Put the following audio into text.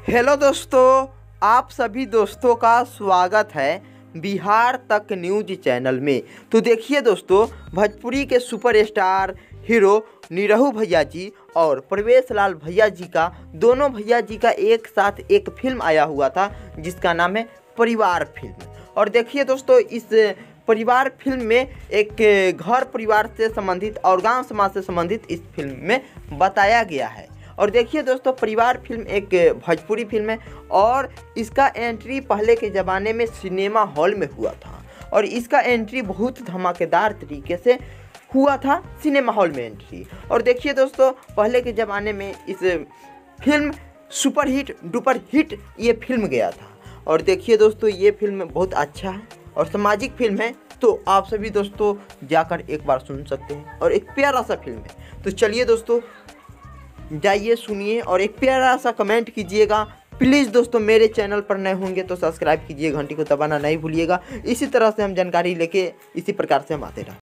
Hello दोस्तों, आप सभी दोस्तों का स्वागत है बिहार तक न्यूज चैनल में। तो देखिए दोस्तों, भोजपुरी के सुपरस्टार हीरो निरहू भैया जी और प्रवेश लाल भैया जी का, दोनों भैया जी का एक साथ एक फिल्म आया हुआ था जिसका नाम है परिवार फिल्म। और देखिए दोस्तों, इस परिवार फिल्म में एक घर परिवार से संबंधित और गांव समाज से संबंधित इस फिल्म में बताया गया है। और देखिए दोस्तों, परिवार फिल्म एक भोजपुरी फिल्म है और इसका एंट्री पहले के ज़माने में सिनेमा हॉल में हुआ था और इसका एंट्री बहुत धमाकेदार तरीके से हुआ था सिनेमा हॉल में एंट्री। और देखिए दोस्तों, पहले के ज़माने में इस film super hit duper hit ये फिल्म गया था। और देखिए दोस्तों, ये फिल्म बहुत अच्छा है और सामाजिक फिल्म है, तो आप सभी दोस्तों जाकर एक बार सुन सकते हैं और एक प्यारा सा फिल्म है। तो चलिए दोस्तों, जाइए सुनिए और एक प्यारा सा कमेंट कीजिएगा। प्लीज़ दोस्तों, मेरे चैनल पर नए होंगे तो सब्सक्राइब कीजिए, घंटी को दबाना नहीं भूलिएगा। इसी तरह से हम जानकारी लेके इसी प्रकार से हम आते रहें।